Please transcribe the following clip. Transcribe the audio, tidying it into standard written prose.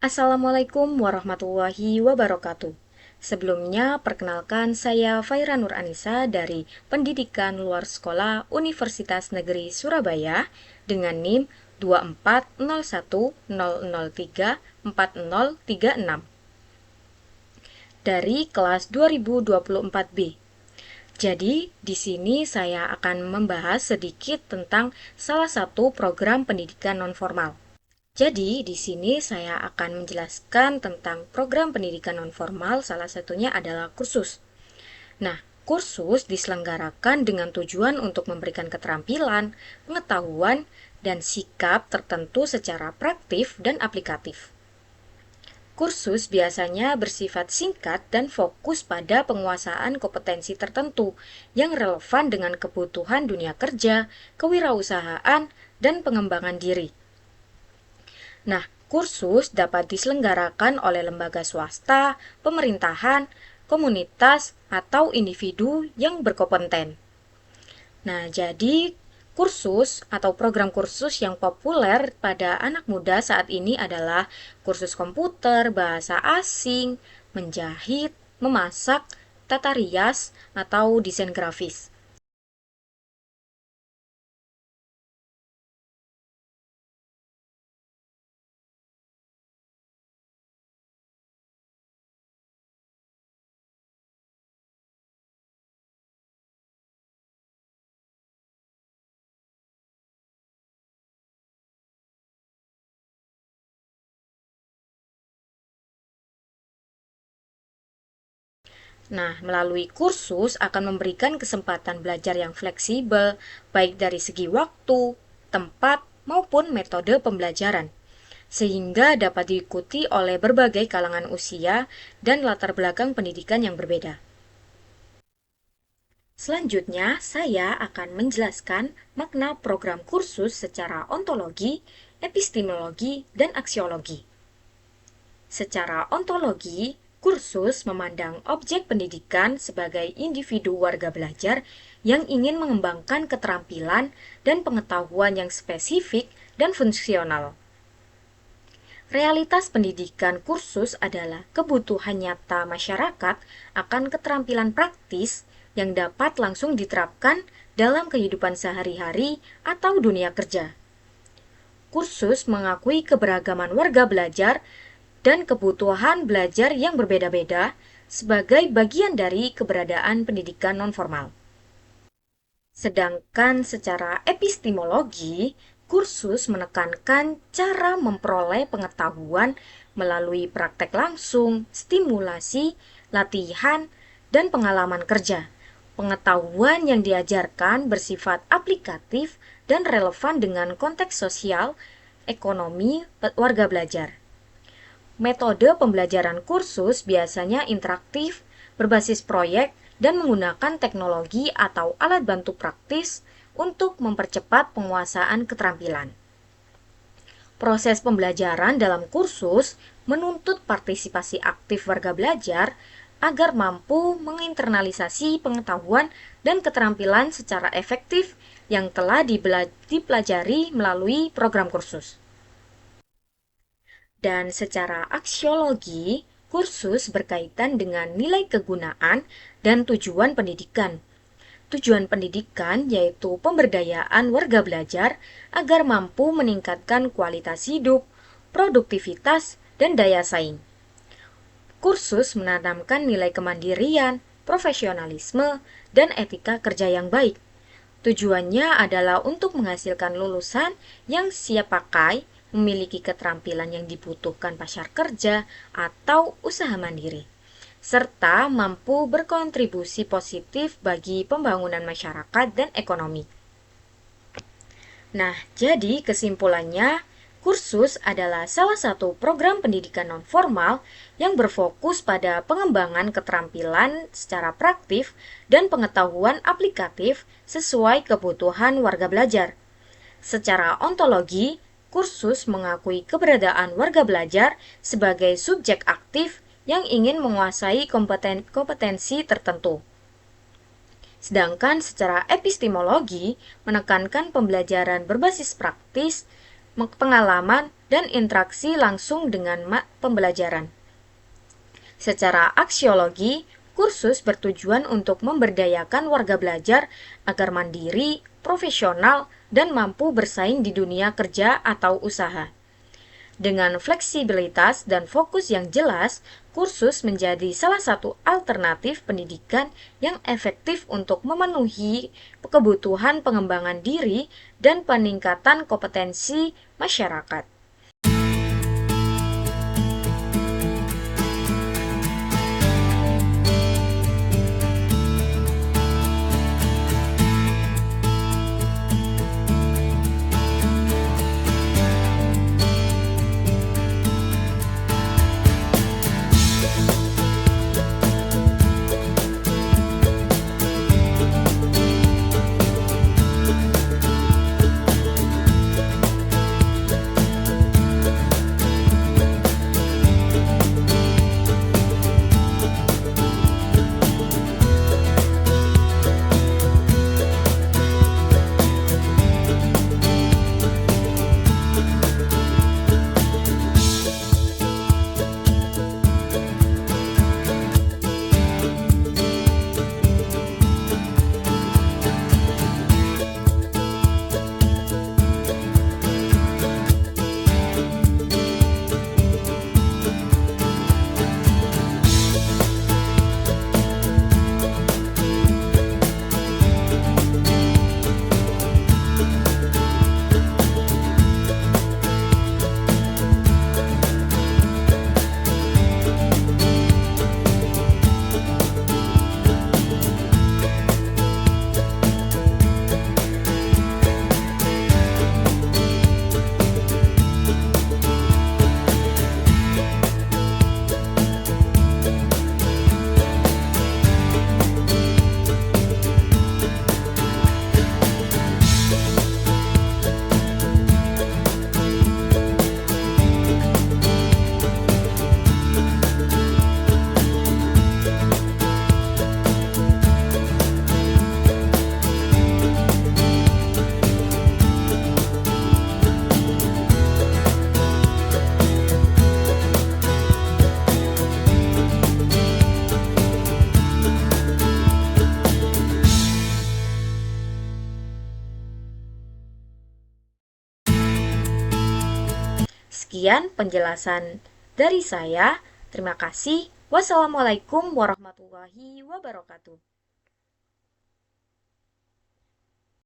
Assalamualaikum warahmatullahi wabarakatuh. Sebelumnya, perkenalkan saya Faira Nur Anissa dari Pendidikan Luar Sekolah Universitas Negeri Surabaya dengan NIM 240100340036 dari kelas 2024B. Jadi, di sini saya akan membahas sedikit tentang salah satu program pendidikan nonformal. Jadi, di sini saya akan menjelaskan tentang program pendidikan nonformal, salah satunya adalah kursus. Nah, kursus diselenggarakan dengan tujuan untuk memberikan keterampilan, pengetahuan, dan sikap tertentu secara praktif dan aplikatif. Kursus biasanya bersifat singkat dan fokus pada penguasaan kompetensi tertentu yang relevan dengan kebutuhan dunia kerja, kewirausahaan, dan pengembangan diri. Nah, kursus dapat diselenggarakan oleh lembaga swasta, pemerintahan, komunitas, atau individu yang berkompeten. Nah, jadi kursus atau program kursus yang populer pada anak muda saat ini adalah kursus komputer, bahasa asing, menjahit, memasak, tata rias, atau desain grafis. Nah, melalui kursus akan memberikan kesempatan belajar yang fleksibel, baik dari segi waktu, tempat, maupun metode pembelajaran, sehingga dapat diikuti oleh berbagai kalangan usia dan latar belakang pendidikan yang berbeda. Selanjutnya, saya akan menjelaskan makna program kursus secara ontologi, epistemologi, dan aksiologi. Secara ontologi, kursus memandang objek pendidikan sebagai individu warga belajar yang ingin mengembangkan keterampilan dan pengetahuan yang spesifik dan fungsional. Realitas pendidikan kursus adalah kebutuhan nyata masyarakat akan keterampilan praktis yang dapat langsung diterapkan dalam kehidupan sehari-hari atau dunia kerja. Kursus mengakui keberagaman warga belajar dan kebutuhan belajar yang berbeda-beda sebagai bagian dari keberadaan pendidikan nonformal. Sedangkan secara epistemologi, kursus menekankan cara memperoleh pengetahuan melalui praktek langsung, stimulasi, latihan, dan pengalaman kerja. Pengetahuan yang diajarkan bersifat aplikatif dan relevan dengan konteks sosial, ekonomi, warga belajar. Metode pembelajaran kursus biasanya interaktif, berbasis proyek, dan menggunakan teknologi atau alat bantu praktis untuk mempercepat penguasaan keterampilan. Proses pembelajaran dalam kursus menuntut partisipasi aktif warga belajar agar mampu menginternalisasi pengetahuan dan keterampilan secara efektif yang telah dipelajari melalui program kursus. Dan secara aksiologi, kursus berkaitan dengan nilai kegunaan dan tujuan pendidikan. Tujuan pendidikan yaitu pemberdayaan warga belajar agar mampu meningkatkan kualitas hidup, produktivitas, dan daya saing. Kursus menanamkan nilai kemandirian, profesionalisme, dan etika kerja yang baik. Tujuannya adalah untuk menghasilkan lulusan yang siap pakai, memiliki keterampilan yang dibutuhkan pasar kerja atau usaha mandiri, serta mampu berkontribusi positif bagi pembangunan masyarakat dan ekonomi. Nah, jadi kesimpulannya, kursus adalah salah satu program pendidikan nonformal yang berfokus pada pengembangan keterampilan secara praktif dan pengetahuan aplikatif sesuai kebutuhan warga belajar. Secara ontologi, kursus mengakui keberadaan warga belajar sebagai subjek aktif yang ingin menguasai kompetensi tertentu. Sedangkan secara epistemologi menekankan pembelajaran berbasis praktis, pengalaman, dan interaksi langsung dengan pembelajaran. Secara aksiologi, kursus bertujuan untuk memberdayakan warga belajar agar mandiri, profesional, dan mampu bersaing di dunia kerja atau usaha. Dengan fleksibilitas dan fokus yang jelas, kursus menjadi salah satu alternatif pendidikan yang efektif untuk memenuhi kebutuhan pengembangan diri dan peningkatan kompetensi masyarakat. Sekian penjelasan dari saya. Terima kasih. Wassalamualaikum warahmatullahi wabarakatuh.